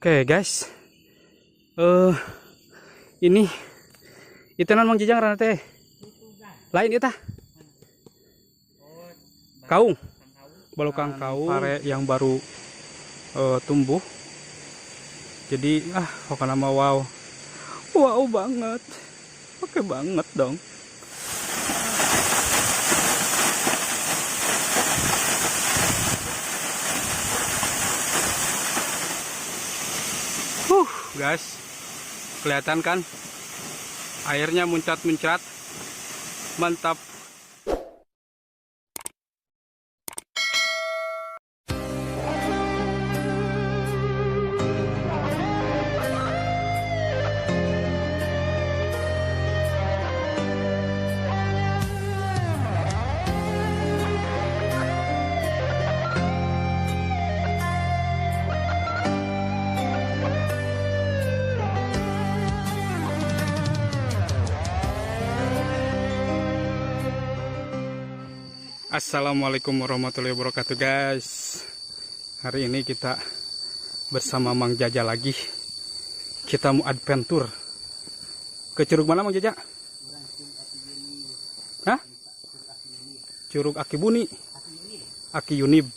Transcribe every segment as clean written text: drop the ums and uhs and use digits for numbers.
Oke guys, ini itenan Mang Jajang karena teh lain kita kaung, balukang kaung pare yang baru tumbuh. Jadi pokoknya nama wow banget, oke banget dong. Guys, kelihatan kan airnya muncrat-muncrat, mantap. Assalamualaikum warahmatullahi wabarakatuh guys. Hari ini kita bersama Mang Jaja lagi. Kita mau adventure ke curug mana Mang Jaja? Hah? Curug Aki Buni, Aki Yunib.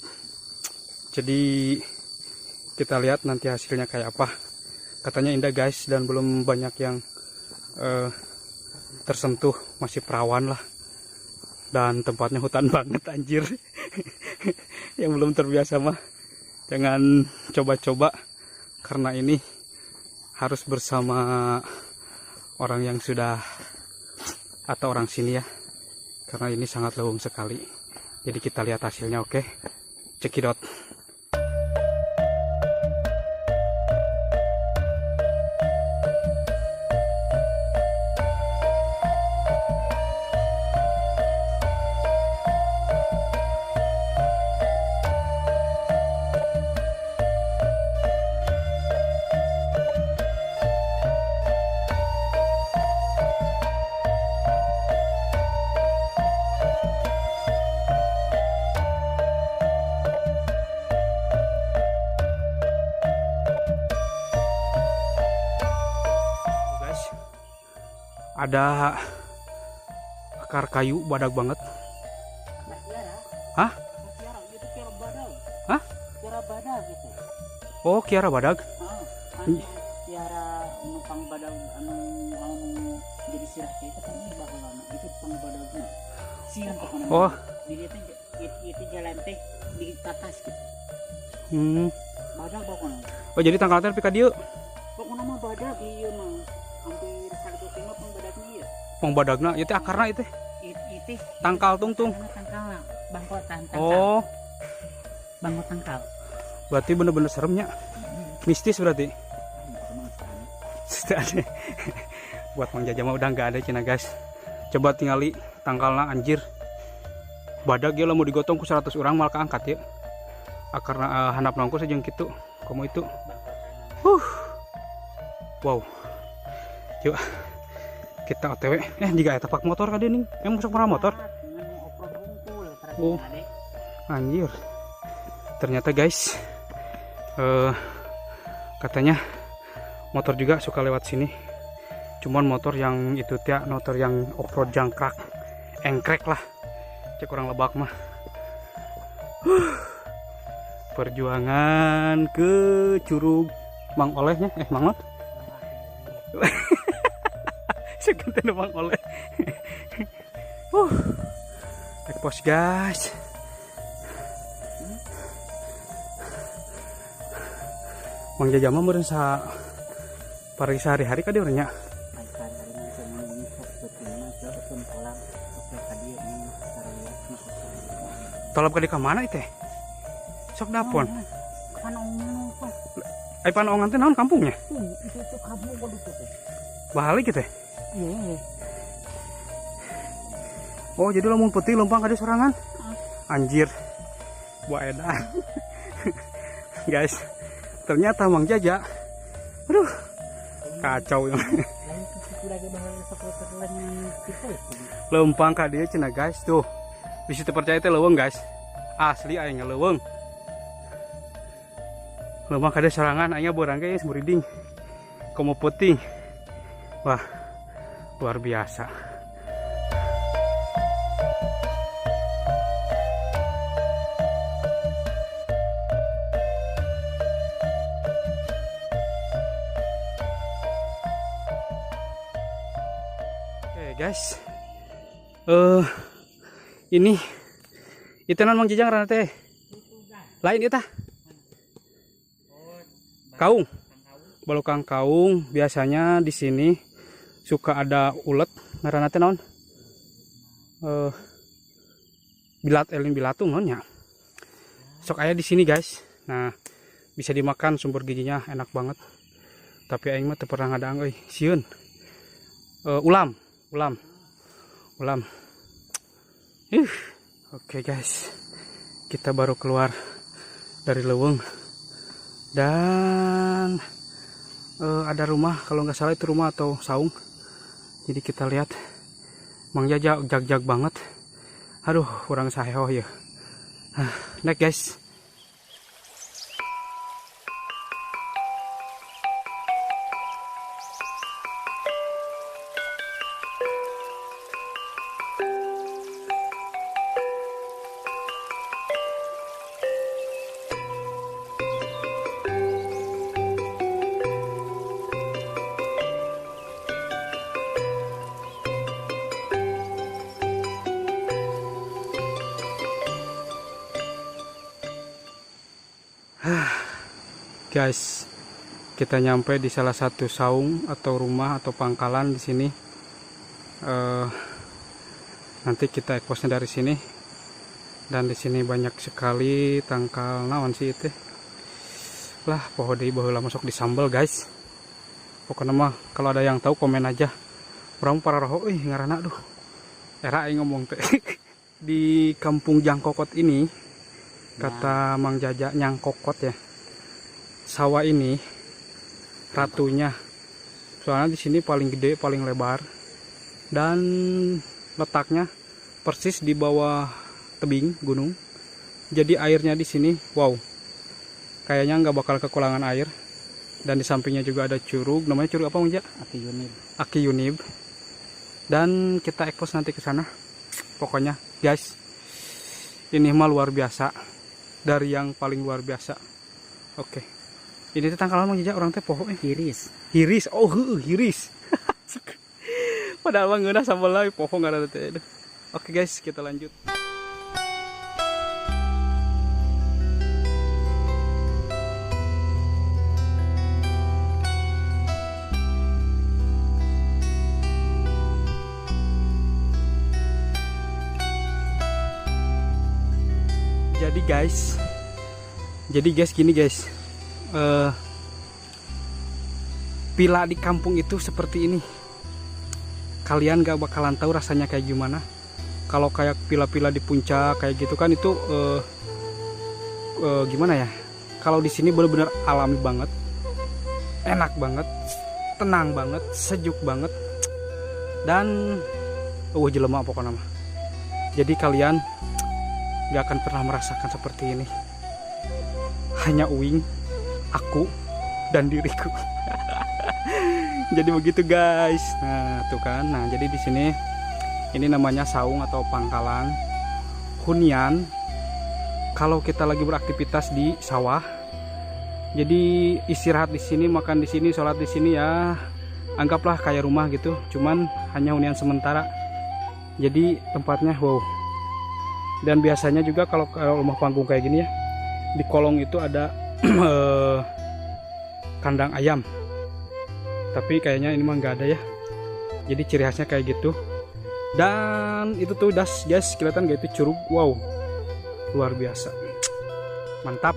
Jadi kita lihat nanti hasilnya kayak apa. Katanya indah guys, dan belum banyak yang tersentuh, masih perawan lah. Dan tempatnya hutan banget anjir. Yang belum terbiasa mah jangan coba-coba, karena ini harus bersama orang yang sudah atau orang sini ya, karena ini sangat leuweung sekali. Jadi kita lihat hasilnya. Oke, cekidot. Ada akar kayu badak banget. Hah? Hah? Kiara badak gitu. Oh, kiara badak. Kiara numpang badak anu jadi sirah itu kan ini baheulana. Itu pang badagna. Sieun pokona. Oh. Di dieu teh itu jalan teh di atas gitu. Badak pokona. Oh, jadi tangkal teh pika dieu. Pokona mah badak ieu mah. Hampir 105 pang badagna ieu. Pang badagna ieu teh akarna ieu teh. Itu tangkal tungtung. Tangkalna, bangkotan tangkal. Oh. Bangkot tangkal. Berarti bener-bener seremnya. Mistis berarti. Sudah ada. Buat Mang Jaja mah udah nggak ada cina guys. Coba tingali tangkalna anjir. Badag ya lah mau digotong ku 100 orang malah keangkat ya. Akarna handap nongko sajeng kitu. Komo itu. Wow. Yuk. Kita OTW. Jika eta pak motor ka ning. Masuk pernah motor. Oh. Anjir. Ternyata guys, katanya motor juga suka lewat sini. Cuman motor yang itu teh, motor yang off-road jangkrak, engkrek lah, cek orang Lebak mah. Perjuangan ke curug Mang Olehnya, Mang Not. Sekian Mang Oleh. Ekpos guys. Mang Jaja mah meureun parisa hari-hari ka dieu nya. Tolop ka di ka mana teh? Sok dapon. Ai Panaongan teh naon kampungnya? Itu kampung kudu teh. Balik teh. Iya. Oh, jadi lamun putih lempang ka di sorangan. Anjir. Buaedan. Guys, ternyata Mang Jaja, aduh, kacau yang lempang ka dia cina guys tuh. Bisa terpercaya teh leuweung guys, asli aya leuweung. Lemah kada serangan, aing borang guys, muriding. Komo puting. Wah, luar biasa. Oke guys, ini itenan Mang Jajang rana teh. Lain eta. Kaung. Balokang kaung biasanya di sini suka ada ulet ngaranna teh naon? Bilatung naon nya. Sok aya di sini guys. Nah, bisa dimakan, sumber gizinya enak banget. Tapi aing mah teu pernah ngadang euy, sieun. Ulam. Oke guys. Kita baru keluar dari leuweung. Dan ada rumah, kalau nggak salah itu rumah atau saung. Jadi kita lihat Mang Jaja jag-jag banget. Aduh, kurang saheho ya. Next guys. Guys, kita nyampe di salah satu saung atau rumah atau pangkalan di sini. Nanti kita ekosnya dari sini. Dan di sini banyak sekali tangkal naon sih itu. Lah, pohon di baheula masuk di sambal guys. Pokoknya mah kalau ada yang tahu komen aja. Orang para roho, ngaranna aduh. Era aing ngomong teh. Di kampung Jangkokot ini, kata Mang Jaja Nyangkokot ya. Sawah ini ratunya, soalnya di sini paling gede, paling lebar, dan letaknya persis di bawah tebing gunung. Jadi airnya di sini, wow, kayaknya nggak bakal kekurangan air. Dan di sampingnya juga ada curug, namanya curug apa Mang? Aki Yunib. Dan kita ekspos nanti ke sana. Pokoknya guys, ini mah luar biasa, dari yang paling luar biasa. Oke. Ini tuh tangkalan Mang Jaja orang teh poho hiris. Hiris. Oh, hiris. Padahal mah ngeunah sambal lagi poho ngaranna teh. Oke guys, kita lanjut. Jadi guys gini guys. Pila di kampung itu seperti ini. Kalian gak bakalan tahu rasanya kayak gimana. Kalau kayak pila-pila di puncak kayak gitu kan itu gimana ya? Kalau di sini benar-benar alami banget, enak banget, tenang banget, sejuk banget, dan jelema pokoknya mah. Jadi kalian gak akan pernah merasakan seperti ini. Hanya Uing, aku, dan diriku. Jadi begitu guys. Nah tuh kan. Nah jadi di sini ini namanya saung atau pangkalan hunian. Kalau kita lagi beraktivitas di sawah, jadi istirahat di sini, makan di sini, sholat di sini ya. Anggaplah kayak rumah gitu. Cuman hanya hunian sementara. Jadi tempatnya wow. Dan biasanya juga kalau rumah panggung kayak gini ya, di kolong itu ada kandang ayam. Tapi kayaknya ini mah nggak ada ya. Jadi ciri khasnya kayak gitu. Dan itu tuh das guys, kelihatan gak itu curug. Wow, luar biasa, mantap.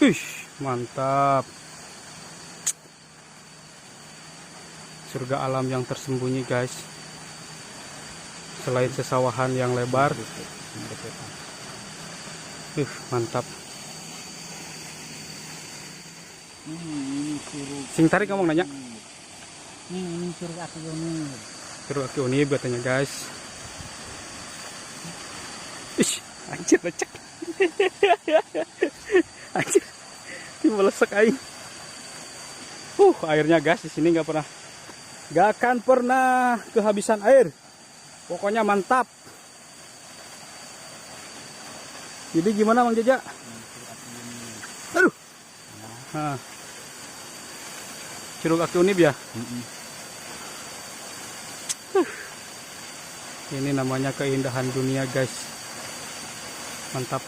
Wih, mantap. Surga alam yang tersembunyi, guys. Selain sesawahan yang lebar. Mantap. Ini suruh. Sing tarik ngomong nanya. Ini suruh aku ini. Suruh aki uni katanya, guys. Ih, anjir lecek. Anjir. Melesek aing. Airnya, guys, di sini nggak akan pernah kehabisan air. Pokoknya mantap. Jadi gimana Mang Jaja? Aduh. Nah. Curug Aki Unib ya? Ini namanya keindahan dunia, guys. Mantap.